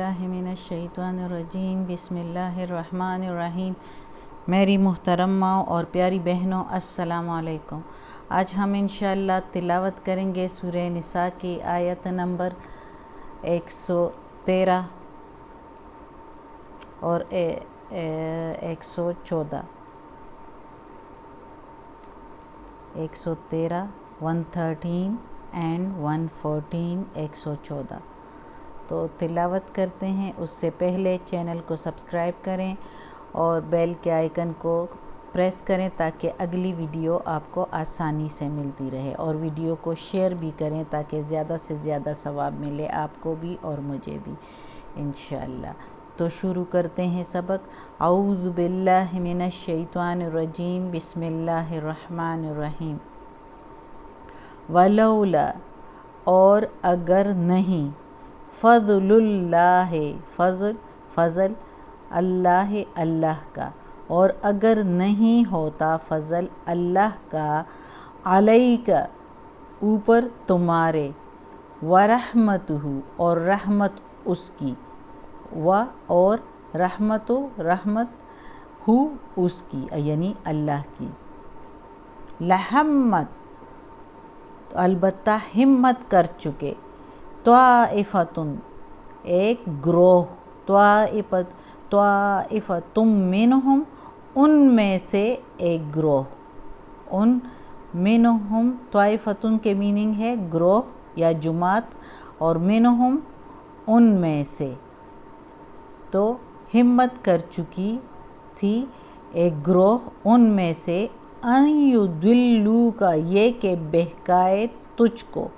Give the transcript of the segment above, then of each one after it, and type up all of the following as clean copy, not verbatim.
باللہ من الشیطان الرجیم بسم اللہ الرحمن الرحیم۔ میری محترم ماں اور پیاری بہنوں، السلام علیکم۔ آج ہم انشاءاللہ تلاوت کریں گے سورہ نساء کی آیت نمبر 113 اور 114 113 113 اینڈ 114 114۔ تو تلاوت کرتے ہیں۔ اس سے پہلے چینل کو سبسکرائب کریں اور بیل کے آئیکن کو پریس کریں تاکہ اگلی ویڈیو آپ کو آسانی سے ملتی رہے، اور ویڈیو کو شیئر بھی کریں تاکہ زیادہ سے زیادہ ثواب ملے آپ کو بھی اور مجھے بھی انشاءاللہ۔ تو شروع کرتے ہیں سبق۔ اعوذ باللہ من الشیطان الرجیم بسم اللہ الرحمن الرحیم۔ ولولا، اور اگر نہیں، فضل اللہ، فضل اللہ، اللہ کا، اور اگر نہیں ہوتا فضل اللہ کا، علیک، اوپر تمہارے، ورحمتہ، اور رحمت اس کی، اور رحمت ہو اس کی، یعنی اللہ کی، لہمت، البتہ ہمت کر چکے، طائفتن، ایک گروہ، طائفتم منہم، ان میں سے ایک گروہ، ان منہم، طائفتن کے میننگ ہے گروہ یا جماعت، اور منہم ان میں سے، تو ہمت کر چکی تھی ایک گروہ ان میں سے، ان یضلوک، یہ کہ بہکائے تجھ کو،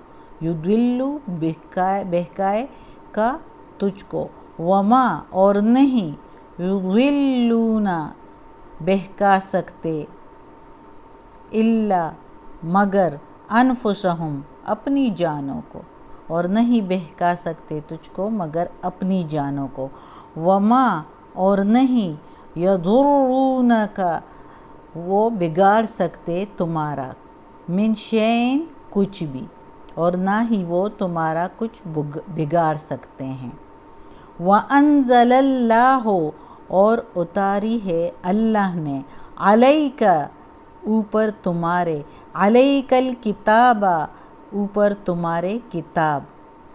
یضلو، بہکائے کا تجھ کو، وما، اور نہیں، یضلون، بہکا سکتے، الا، مگر، انفسہم، اپنی جانوں کو، اور نہیں بہکا سکتے تجھ کو مگر اپنی جانوں کو، وما، اور نہیں، یضرونک، وہ بگاڑ سکتے تمہارا، من شیء، کچھ بھی، اور نہ ہی وہ تمہارا کچھ بگاڑ سکتے ہیں۔ وَأَنزَلَ اللَّهُ، اور اتاری ہے اللہ نے، عَلَيْكَ، اوپر تمہارے، عَلَيْكَ الْكِتَابَ، اوپر تمہارے کتاب،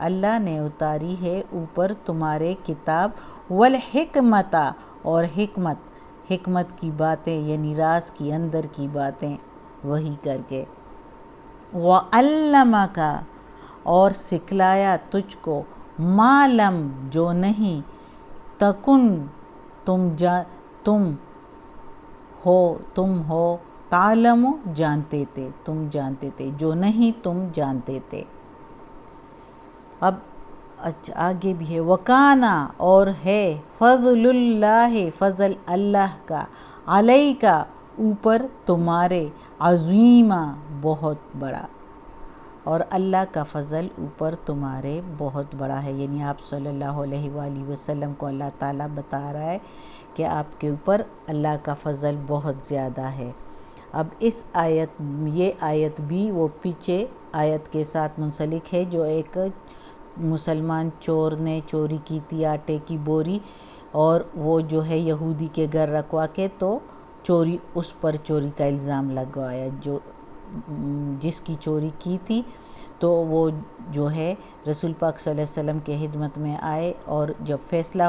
اللہ نے اتاری ہے اوپر تمہارے کتاب، والحکمت، اور حکمت کی باتیں، یعنی راز کی اندر کی باتیں وحی کر کے، وَعَلَّمَكَ، اور سکھلایا تجھ کو، ما لم، جو نہیں، تکن، تم ہو، تعلم، جانتے تھے، تم جانتے تھے، جو نہیں تم جانتے تھے۔ اب آگے بھی ہے، وَكَانَ، اور ہے، فضل اللہ، فضل اللہ کا، علیک، اوپر تمہارے، عظیما، بہت بڑا، اور اللہ کا فضل اوپر تمہارے بہت بڑا ہے، یعنی آپ صلی اللہ علیہ وآلہ وسلم کو اللہ تعالیٰ بتا رہا ہے کہ آپ کے اوپر اللہ کا فضل بہت زیادہ ہے۔ اب یہ آیت بھی وہ پیچھے آیت کے ساتھ منسلک ہے، جو ایک مسلمان چور نے چوری کی تھی آٹے کی بوری، اور وہ جو ہے یہودی کے گھر رکھوا کے تو اس پر چوری کا الزام لگوایا، جس کی چوری کی تھی، تو وہ جو ہے رسول پاک صلی اللہ علیہ وسلم کے خدمت میں آئے، اور جب فیصلہ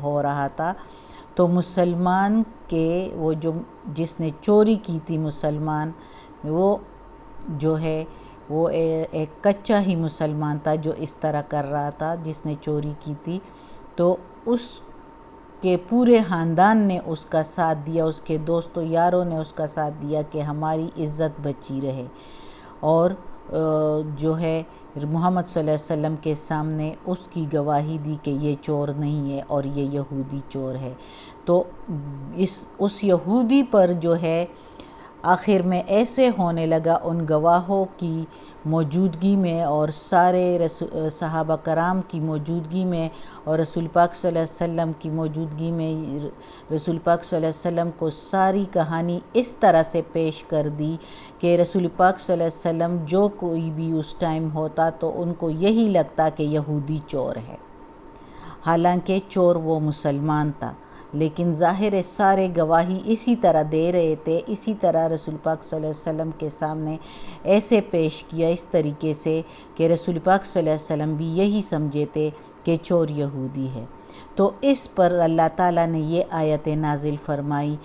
ہو رہا تھا تو مسلمان کے، وہ جس نے چوری کی تھی مسلمان، وہ جو ہے وہ ایک کچا ہی مسلمان تھا جو اس طرح کر رہا تھا جس نے چوری کی تھی، تو اس کے پورے خاندان نے اس کا ساتھ دیا، اس کے دوستوں یاروں نے اس کا ساتھ دیا کہ ہماری عزت بچی رہے، اور جو ہے محمد صلی اللہ علیہ وسلم کے سامنے اس کی گواہی دی کہ یہ چور نہیں ہے اور یہ یہودی چور ہے۔ تو اس یہودی پر جو ہے آخر میں ایسے ہونے لگا ان گواہوں کی موجودگی میں اور سارے صحابہ کرام کی موجودگی میں اور رسول پاک صلی اللہ علیہ وسلم کی موجودگی میں، رسول پاک صلی اللہ علیہ وسلم کو ساری کہانی اس طرح سے پیش کر دی کہ رسول پاک صلی اللہ علیہ وسلم جو کوئی بھی اس ٹائم ہوتا تو ان کو یہی لگتا کہ یہودی چور ہے۔ حالانکہ چور وہ مسلمان تھا، لیکن ظاہر سارے گواہی اسی طرح دے رہے تھے، اسی طرح رسول پاک صلی اللہ علیہ وسلم کے سامنے ایسے پیش کیا اس طریقے سے کہ رسول پاک صلی اللہ علیہ وسلم بھی یہی سمجھے تھے کہ چور یہودی ہے۔ تو اس پر اللہ تعالیٰ نے یہ آیت نازل فرمائی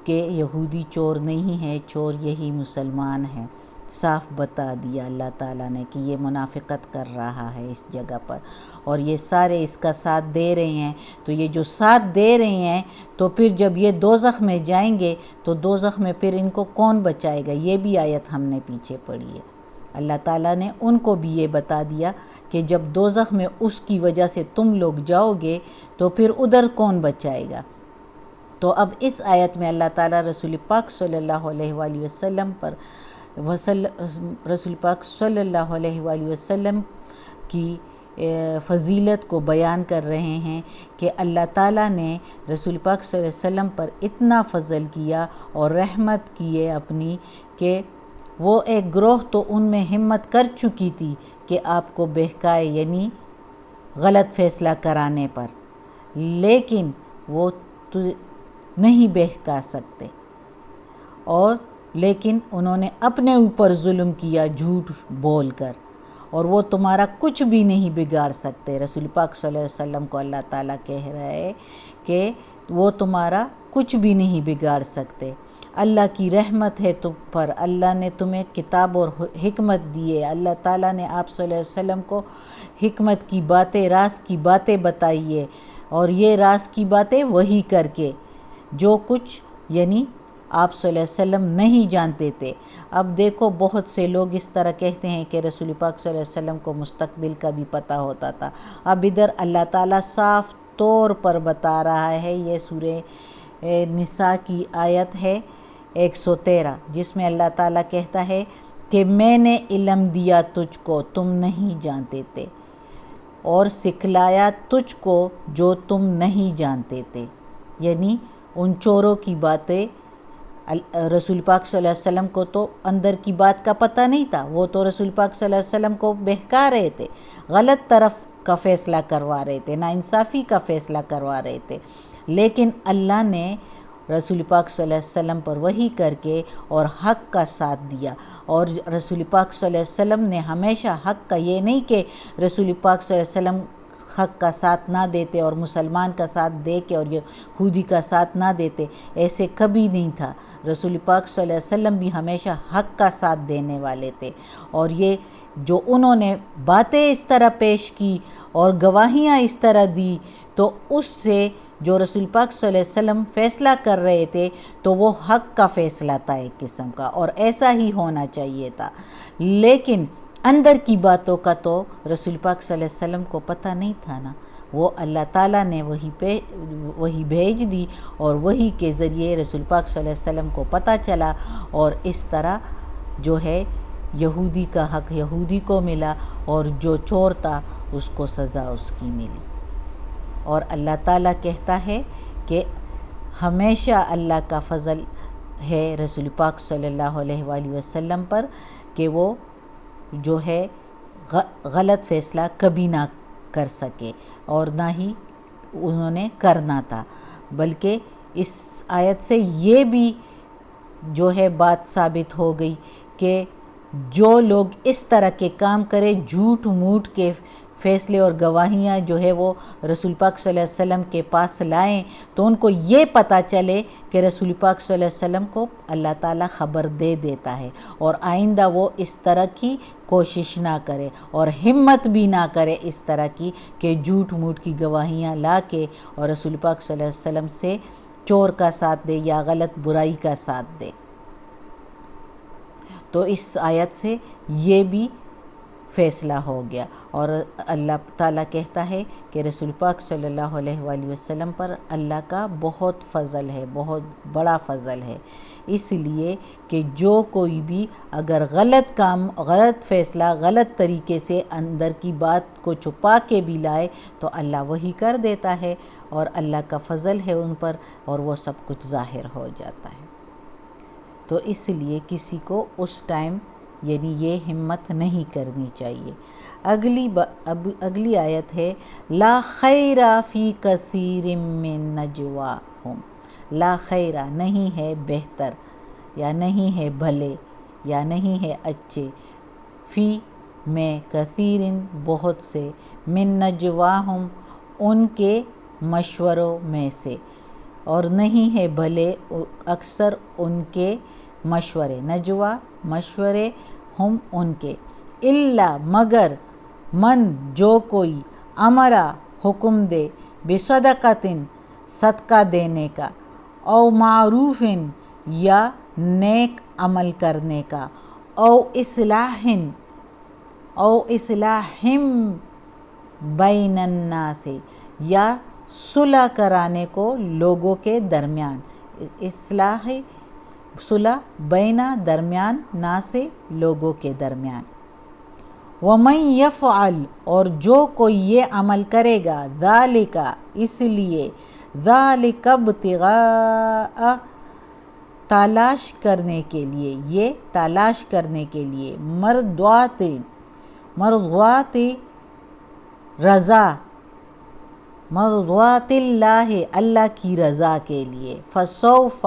کہ یہودی چور نہیں ہے، چور یہی مسلمان ہے۔ صاف بتا دیا اللہ تعالیٰ نے کہ یہ منافقت کر رہا ہے اس جگہ پر، اور یہ سارے اس کا ساتھ دے رہے ہیں۔ تو یہ جو ساتھ دے رہے ہیں تو پھر جب یہ دوزخ میں جائیں گے تو دوزخ میں پھر ان کو کون بچائے گا؟ یہ بھی آیت ہم نے پیچھے پڑھی ہے۔ اللہ تعالیٰ نے ان کو بھی یہ بتا دیا کہ جب دوزخ میں اس کی وجہ سے تم لوگ جاؤ گے تو پھر ادھر کون بچائے گا؟ تو اب اس آیت میں اللہ تعالیٰ رسول پاک صلی اللہ علیہ وآلہ وسلم پر رسول پاک صلی اللہ علیہ وآلہ وسلم کی فضیلت کو بیان کر رہے ہیں کہ اللہ تعالیٰ نے رسول پاک صلی اللہ علیہ وسلم پر اتنا فضل کیا اور رحمت کیے اپنی کہ وہ ایک گروہ تو ان میں ہمت کر چکی تھی کہ آپ کو بہکائے، یعنی غلط فیصلہ کرانے پر، لیکن وہ نہیں بہکا سکتے، اور لیکن انہوں نے اپنے اوپر ظلم کیا جھوٹ بول کر، اور وہ تمہارا کچھ بھی نہیں بگاڑ سکتے۔ رسول پاک صلی اللہ علیہ وسلم کو اللہ تعالیٰ کہہ رہا ہے کہ وہ تمہارا کچھ بھی نہیں بگاڑ سکتے۔ اللہ کی رحمت ہے تم پر، اللہ نے تمہیں کتاب اور حکمت دی ہے، اللہ تعالیٰ نے آپ صلی اللہ علیہ وسلم کو حکمت کی باتیں، راز کی باتیں بتائی ہے، اور یہ راز کی باتیں وحی کر کے، جو کچھ یعنی آپ صلی اللہ علیہ وسلم نہیں جانتے تھے۔ اب دیکھو بہت سے لوگ اس طرح کہتے ہیں کہ رسول پاک صلی اللہ علیہ وسلم کو مستقبل کا بھی پتہ ہوتا تھا۔ اب ادھر اللہ تعالیٰ صاف طور پر بتا رہا ہے، یہ سورہ نساء کی آیت ہے 113، جس میں اللہ تعالیٰ کہتا ہے کہ میں نے علم دیا تجھ کو تم نہیں جانتے تھے، اور سکھلایا تجھ کو جو تم نہیں جانتے تھے، یعنی ان چوروں کی باتیں رسول پاک صلی اللہ علیہ وسلم کو تو اندر کی بات کا پتہ نہیں تھا، وہ تو رسول پاک صلی اللہ علیہ وسلم کو بہکا رہے تھے، غلط طرف کا فیصلہ کروا رہے تھے، ناانصافی کا فیصلہ کروا رہے تھے، لیکن اللہ نے رسول پاک صلی اللہ علیہ وسلم پر وحی کر کے اور حق کا ساتھ دیا۔ اور رسول پاک صلی اللہ علیہ وسلم نے ہمیشہ حق کا، یہ نہیں کہ رسول پاک صلی اللہ علیہ وسلم حق کا ساتھ نہ دیتے اور مسلمان کا ساتھ دے کے اور یہودی کا ساتھ نہ دیتے، ایسے کبھی نہیں تھا۔ رسول پاک صلی اللہ علیہ وسلم بھی ہمیشہ حق کا ساتھ دینے والے تھے، اور یہ جو انہوں نے باتیں اس طرح پیش کی اور گواہیاں اس طرح دی، تو اس سے جو رسول پاک صلی اللہ علیہ وسلم فیصلہ کر رہے تھے تو وہ حق کا فیصلہ تھا ایک قسم کا، اور ایسا ہی ہونا چاہیے تھا، لیکن اندر کی باتوں کا تو رسول پاک صلی اللہ علیہ وسلم کو پتہ نہیں تھا نا۔ وہ اللہ تعالیٰ نے وہی بھیج دی، اور وہی کے ذریعے رسول پاک صلی اللہ علیہ وسلم کو پتہ چلا، اور اس طرح جو ہے یہودی کا حق یہودی کو ملا، اور جو چور تھا اس کو سزا اس کی ملی۔ اور اللہ تعالیٰ کہتا ہے کہ ہمیشہ اللہ کا فضل ہے رسول پاک صلی اللہ علیہ وآلہ وسلم پر کہ وہ جو ہے غلط فیصلہ کبھی نہ کر سکے، اور نہ ہی انہوں نے کرنا تھا، بلکہ اس آیت سے یہ بھی جو ہے بات ثابت ہو گئی کہ جو لوگ اس طرح کے کام کرے، جھوٹ موٹ کے فیصلے اور گواہیاں جو ہے وہ رسول پاک صلی اللہ علیہ وسلم کے پاس لائیں، تو ان کو یہ پتہ چلے کہ رسول پاک صلی اللہ علیہ وسلم کو اللہ تعالیٰ خبر دے دیتا ہے، اور آئندہ وہ اس طرح کی کوشش نہ کرے اور ہمت بھی نہ کرے اس طرح کی کہ جھوٹ موٹ کی گواہیاں لا کے اور رسول پاک صلی اللہ علیہ وسلم سے چور کا ساتھ دے یا غلط برائی کا ساتھ دے۔ تو اس آیت سے یہ بھی فیصلہ ہو گیا، اور اللہ تعالیٰ کہتا ہے کہ رسول پاک صلی اللہ علیہ وآلہ وسلم پر اللہ کا بہت فضل ہے، بہت بڑا فضل ہے، اس لیے کہ جو کوئی بھی اگر غلط کام، غلط فیصلہ، غلط طریقے سے اندر کی بات کو چھپا کے بھی لائے تو اللہ وہی کر دیتا ہے، اور اللہ کا فضل ہے ان پر، اور وہ سب کچھ ظاہر ہو جاتا ہے۔ تو اس لیے کسی کو اس ٹائم یعنی یہ ہمت نہیں کرنی چاہیے۔ اگلی آیت ہے لا خیر فی کثیر من نجواہم، لا خیر نہیں ہے بہتر یا نہیں ہے بھلے یا نہیں ہے اچھے، فی میں کثیر بہت سے، من نجواہم ان کے مشوروں میں سے، اور نہیں ہے بھلے اکثر ان کے مشورے، نجوا مشورے، ہم ان کے، الا مگر من جو کوئی، امرا حکم دے، بصدقۃ صدقہ دینے کا، او معروف یا نیک عمل کرنے کا، او اصلاح بین الناس یا صلح کرانے کو لوگوں کے درمیان، اصلاح صلح بینا درمیان، ناس لوگوں کے درمیان، وَمَن يَفْعَلْ اور جو کوئی یہ عمل کرے گا، ذَلِكَ اس لیے، ذَلِكَ ابْتِغَاءَ تلاش کرنے کے لیے، یہ تلاش کرنے کے لیے، مرضوات رضا، مرضوات اللہ اللہ کی رضا کے لیے، فسوف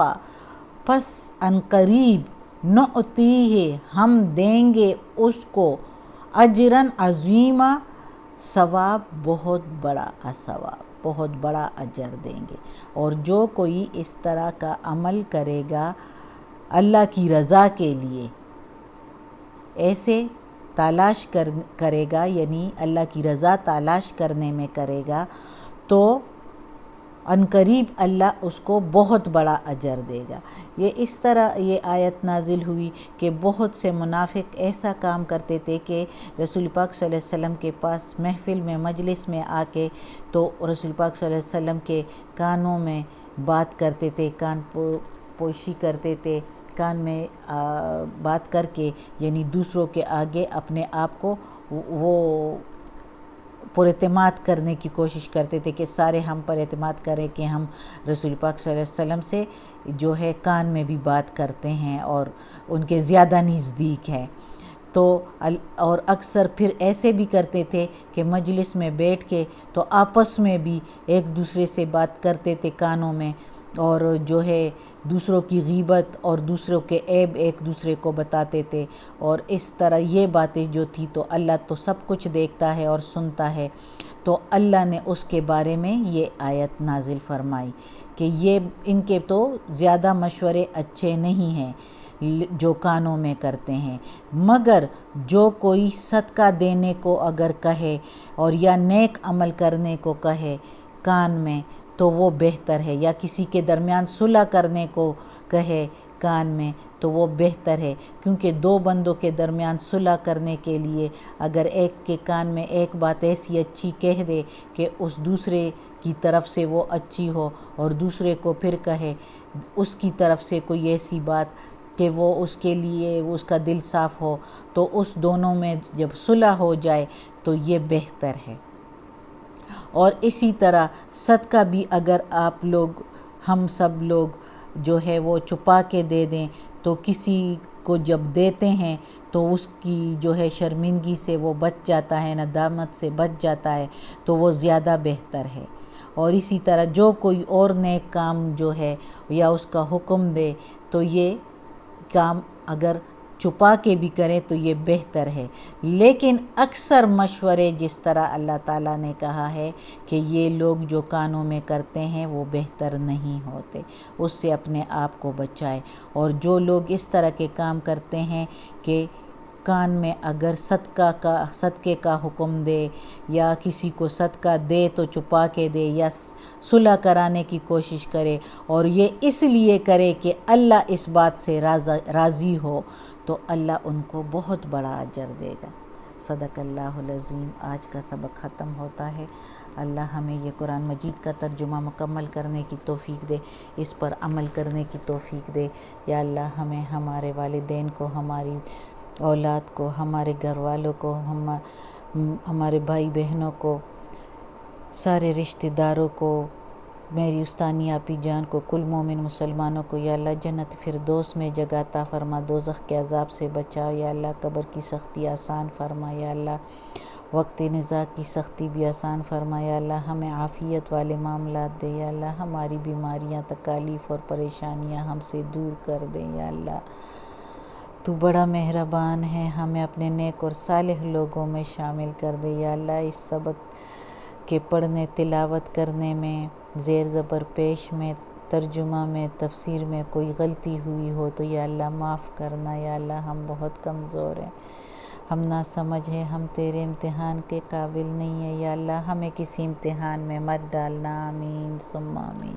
پس عنقریب، نعطیہ ہم دیں گے اس کو، اجراً عظیما ثواب بہت بڑا، ثواب بہت بڑا اجر دیں گے۔ اور جو کوئی اس طرح کا عمل کرے گا اللہ کی رضا کے لیے، ایسے تلاش کرے گا، یعنی اللہ کی رضا تلاش کرنے میں کرے گا، تو عنقریب اللہ اس کو بہت بڑا اجر دے گا۔ یہ اس طرح یہ آیت نازل ہوئی کہ بہت سے منافق ایسا کام کرتے تھے کہ رسول پاک صلی اللہ علیہ وسلم کے پاس محفل میں، مجلس میں آ کے تو رسول پاک صلی اللہ علیہ وسلم کے کانوں میں بات کرتے تھے، کان پوشی کرتے تھے، کان میں بات کر کے، یعنی دوسروں کے آگے اپنے آپ کو وہ پر اعتماد کرنے کی کوشش کرتے تھے کہ سارے ہم پر اعتماد کریں کہ ہم رسول پاک صلی اللہ علیہ وسلم سے جو ہے کان میں بھی بات کرتے ہیں اور ان کے زیادہ نزدیک ہیں۔ تو اور اکثر پھر ایسے بھی کرتے تھے کہ مجلس میں بیٹھ کے تو آپس میں بھی ایک دوسرے سے بات کرتے تھے کانوں میں، اور جو ہے دوسروں کی غیبت اور دوسروں کے عیب ایک دوسرے کو بتاتے تھے، اور اس طرح یہ باتیں جو تھی، تو اللہ تو سب کچھ دیکھتا ہے اور سنتا ہے، تو اللہ نے اس کے بارے میں یہ آیت نازل فرمائی کہ یہ ان کے تو زیادہ مشورے اچھے نہیں ہیں جو کانوں میں کرتے ہیں، مگر جو کوئی صدقہ دینے کو اگر کہے اور یا نیک عمل کرنے کو کہے کان میں، تو وہ بہتر ہے، یا کسی کے درمیان صلح کرنے کو کہے کان میں تو وہ بہتر ہے، کیونکہ دو بندوں کے درمیان صلح کرنے کے لیے اگر ایک کے کان میں ایک بات ایسی اچھی کہہ دے کہ اس دوسرے کی طرف سے وہ اچھی ہو، اور دوسرے کو پھر کہے اس کی طرف سے کوئی ایسی بات کہ وہ اس کے لیے اس کا دل صاف ہو، تو اس دونوں میں جب صلح ہو جائے تو یہ بہتر ہے۔ اور اسی طرح صدقہ بھی اگر آپ لوگ، ہم سب لوگ جو ہے وہ چھپا کے دے دیں، تو کسی کو جب دیتے ہیں تو اس کی جو ہے شرمندگی سے وہ بچ جاتا ہے، ندامت سے بچ جاتا ہے، تو وہ زیادہ بہتر ہے۔ اور اسی طرح جو کوئی اور نیک کام جو ہے یا اس کا حکم دے، تو یہ کام اگر چھپا کے بھی کرے تو یہ بہتر ہے، لیکن اکثر مشورے جس طرح اللہ تعالیٰ نے کہا ہے کہ یہ لوگ جو کانوں میں کرتے ہیں وہ بہتر نہیں ہوتے، اس سے اپنے آپ کو بچائے۔ اور جو لوگ اس طرح کے کام کرتے ہیں کہ کان میں اگر صدقے کا حکم دے یا کسی کو صدقہ دے تو چھپا کے دے یا صلح کرانے کی کوشش کرے، اور یہ اس لیے کرے کہ اللہ اس بات سے راضی ہو، تو اللہ ان کو بہت بڑا اجر دے گا۔ صدق اللہ العظیم۔ آج کا سبق ختم ہوتا ہے۔ اللہ ہمیں یہ قرآن مجید کا ترجمہ مکمل کرنے کی توفیق دے، اس پر عمل کرنے کی توفیق دے۔ یا اللہ ہمیں، ہمارے والدین کو، ہماری اولاد کو، ہمارے گھر والوں کو، ہمارے بھائی بہنوں کو، سارے رشتہ داروں کو میری استانی آپی جان کو، کل مومن مسلمانوں کو یا اللہ جنت فردوس میں جگہ عطا فرما، دوزخ کے عذاب سے بچا یا اللہ، قبر کی سختی آسان فرما یا اللہ، وقت نزاع کی سختی بھی آسان فرما یا اللہ، ہمیں عافیت والے معاملات دے یا اللہ، ہماری بیماریاں، تکالیف اور پریشانیاں ہم سے دور کر دے یا اللہ، تو بڑا مہربان ہے، ہمیں اپنے نیک اور صالح لوگوں میں شامل کر دے یا اللہ۔ اس سبق کے پڑھنے، تلاوت کرنے میں، زیر زبر پیش میں، ترجمہ میں، تفسیر میں کوئی غلطی ہوئی ہو تو یا اللہ معاف کرنا یا اللہ، ہم بہت کمزور ہیں، ہم نہ سمجھ ہیں، ہم تیرے امتحان کے قابل نہیں ہیں یا اللہ، ہمیں کسی امتحان میں مت ڈالنا، آمین ثم آمین۔